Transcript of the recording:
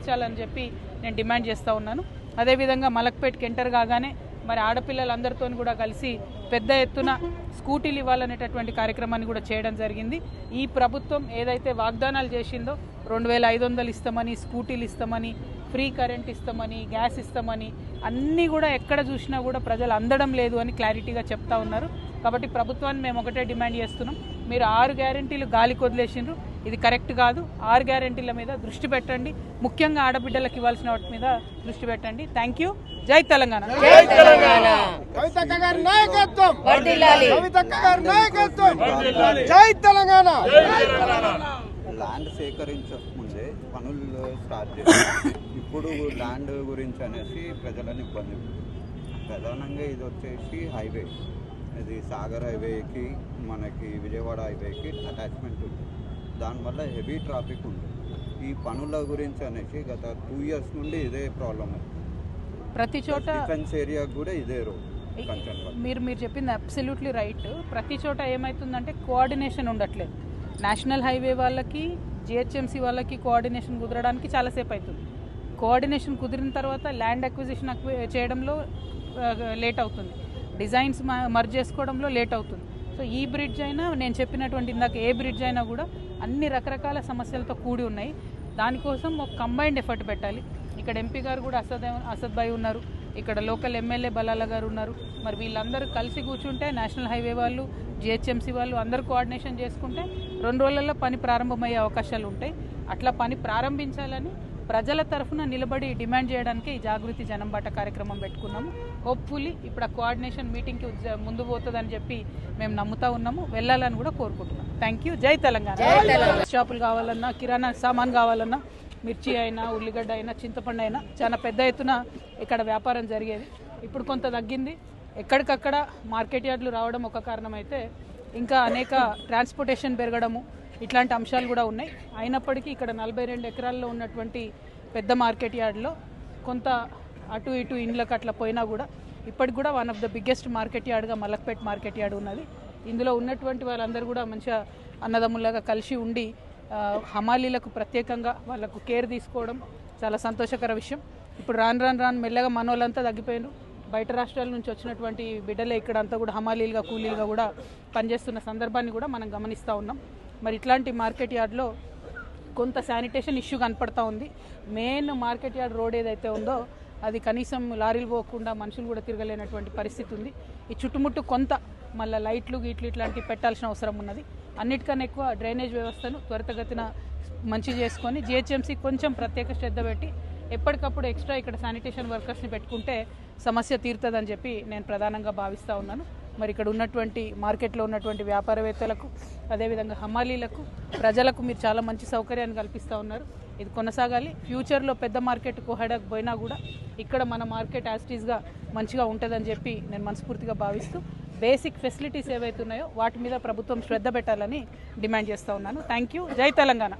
తీర్చాలని చెప్పి నేను డిమాండ్ చేస్తూ ఉన్నాను. అదేవిధంగా మలక్పేట్కి ఎంటర్ కాగానే మరి ఆడపిల్లలందరితో కూడా కలిసి పెద్ద ఎత్తున స్కూటీలు ఇవ్వాలనేటటువంటి కార్యక్రమాన్ని కూడా చేయడం జరిగింది. ఈ ప్రభుత్వం ఏదైతే వాగ్దానాలు చేసిందో 2500 ఇస్తామని, స్కూటీలు ఇస్తామని, ఫ్రీ కరెంట్ ఇస్తామని, గ్యాస్ ఇస్తామని అన్నీ కూడా ఎక్కడ చూసినా కూడా ప్రజలు అందడం లేదు అని క్లారిటీగా చెప్తా ఉన్నారు. కాబట్టి ప్రభుత్వాన్ని మేము ఒకటే డిమాండ్ చేస్తున్నాం, మీరు 6 గ్యారెంటీలు గాలికి వదిలేసిండ్రు, ఇది కరెక్ట్ కాదు. 6 గ్యారెంటీల మీద దృష్టి పెట్టండి, ముఖ్యంగా ఆడబిడ్డలకు ఇవ్వాల్సిన వాటి మీద దృష్టి పెట్టండి. Thank you. జై తెలంగాణ. కవితక్క గారి నాయకత్వం వర్ధిల్లాలి. కవితక్క గారి నాయకత్వం వర్ధిల్లాలి. జై తెలంగాణ. ల్యాండ్ సేకరించక ముందే పనులు స్టార్ట్ చేశారు. ఇప్పుడు ల్యాండ్ గురించి అనేసి ప్రజలను ఇబ్బంది. ప్రధానంగా ఇది వచ్చేసి హైవే, ఇది సాగర్ హైవేకి మనకి విజయవాడ హైవేకి అటాచ్మెంట్ ఉంది. దానివల్ల హెవీ ట్రాఫిక్ ఉంది. ఈ పనుల గురించి అనేసి గత 2 years నుండి ఇదే ప్రాబ్లం. ప్రతి చోట డిఫెన్స్ ఏరియా కూడా ఇదే రోడ్. మీరు చెప్పింది అబ్సల్యూట్లీ రైట్. ప్రతి చోట ఏమవుతుందంటే కోఆర్డినేషన్ ఉండట్లేదు. నేషనల్ హైవే వాళ్ళకి, జిహెచ్ఎంసీ వాళ్ళకి కోఆర్డినేషన్ కుదరడానికి చాలాసేపు అవుతుంది. కోఆర్డినేషన్ కుదిరిన తర్వాత ల్యాండ్ అక్విజిషన్ చేయడంలో లేట్ అవుతుంది, డిజైన్స్ మర్జ్ చేసుకోవడంలో లేట్ అవుతుంది. సో ఈ బ్రిడ్జ్ అయినా, నేను చెప్పినటువంటి ఇందాక ఏ బ్రిడ్జ్ అయినా కూడా అన్ని రకరకాల సమస్యలతో కూడి ఉన్నాయి. దానికోసం ఒక కంబైన్డ్ ఎఫర్ట్ పెట్టాలి. ఇక్కడ ఎంపీ గారు కూడా అసద్ భాయ్ ఉన్నారు, ఇక్కడ లోకల్ ఎమ్మెల్యే బలాల గారు ఉన్నారు. మరి వీళ్ళందరూ కలిసి కూర్చుంటే, నేషనల్ హైవే వాళ్ళు, జిహెచ్ఎంసీ వాళ్ళు అందరూ కోఆర్డినేషన్ చేసుకుంటే 2 రోజులలో పని ప్రారంభమయ్యే అవకాశాలు ఉంటాయి. అట్లా పని ప్రారంభించాలని ప్రజల తరఫున నిలబడి డిమాండ్ చేయడానికి ఈ జాగృతి జనం బాట కార్యక్రమం పెట్టుకున్నాము. హోప్ఫుల్లీ ఇప్పుడు ఆ కోఆర్డినేషన్ మీటింగ్కి ముందు పోతుందని చెప్పి మేము నమ్ముతా ఉన్నాము, వెళ్ళాలని కూడా కోరుకుంటున్నాం. Thank you. జై తెలంగాణ. షాపులు కావాలన్నా, కిరాణా సామాన్ కావాలన్నా, మిర్చి అయినా, ఉల్లిగడ్డ అయినా, చింతపండు అయినా చాలా పెద్ద ఎత్తున ఇక్కడ వ్యాపారం జరిగేది. ఇప్పుడు కొంత తగ్గింది. ఎక్కడికక్కడ మార్కెట్ యార్డులు రావడం ఒక కారణం అయితే, ఇంకా అనేక ట్రాన్స్పోర్టేషన్ పెరగడము ఇట్లాంటి అంశాలు కూడా ఉన్నాయి. అయినప్పటికీ ఇక్కడ 42 ఎకరాల్లో ఉన్నటువంటి పెద్ద మార్కెట్ యార్డ్లో కొంత అటు ఇటు ఇండ్లకు అట్లా పోయినా కూడా ఇప్పటికి కూడా one of the biggest market యార్డ్గా మలక్పేట్ మార్కెట్ యార్డ్ ఉన్నది. ఇందులో ఉన్నటువంటి వాళ్ళందరూ కూడా మంచిగా అన్నదమ్ములాగా కలిసి ఉండి హమాలీలకు ప్రత్యేకంగా వాళ్ళకు కేర్ తీసుకోవడం చాలా సంతోషకర విషయం. ఇప్పుడు రాను మెల్లగా మనోళ్ళంతా తగ్గిపోయారు. బయట రాష్ట్రాల నుంచి వచ్చినటువంటి బిడ్డలే ఇక్కడ అంతా కూడా హమాలీలుగా, కూలీలుగా కూడా పనిచేస్తున్న సందర్భాన్ని కూడా మనం గమనిస్తూ ఉన్నాం. మరి ఇట్లాంటి మార్కెట్ యార్డ్లో కొంత శానిటేషన్ ఇష్యూ కనపడతా ఉంది. మెయిన్ మార్కెట్ యార్డ్ రోడ్ ఏదైతే ఉందో అది కనీసం లారీలు పోకుండా మనుషులు కూడా తిరగలేనటువంటి పరిస్థితి ఉంది. ఈ చుట్టుముట్టు కొంత మళ్ళీ లైట్లు గీట్లు ఇట్లాంటివి పెట్టాల్సిన అవసరం ఉన్నది. అన్నిటికన్నా ఎక్కువ డ్రైనేజ్ వ్యవస్థను త్వరితగతిన మంచి చేసుకొని జిహెచ్ఎంసీ కొంచెం ప్రత్యేక శ్రద్ధ పెట్టి ఎప్పటికప్పుడు ఎక్స్ట్రా ఇక్కడ శానిటేషన్ వర్కర్స్ని పెట్టుకుంటే సమస్య తీరుతుందని చెప్పి నేను ప్రధానంగా భావిస్తూ ఉన్నాను. మరి ఇక్కడ ఉన్నటువంటి మార్కెట్లో ఉన్నటువంటి వ్యాపారవేత్తలకు, అదేవిధంగా హమాలీలకు, ప్రజలకు మీరు చాలా మంచి సౌకర్యాన్ని కల్పిస్తూ ఉన్నారు. ఇది కొనసాగాలి. ఫ్యూచర్లో పెద్ద మార్కెట్ కోహెడకు పోయినా కూడా ఇక్కడ మన మార్కెట్ యాస్టీస్గా మంచిగా ఉంటుందని చెప్పి నేను మనస్ఫూర్తిగా భావిస్తూ బేసిక్ ఫెసిలిటీస్ ఏవైతే ఉన్నాయో వాటి మీద ప్రభుత్వం శ్రద్ధ పెట్టాలని డిమాండ్ చేస్తూ ఉన్నాను. Thank you. జై తెలంగాణ.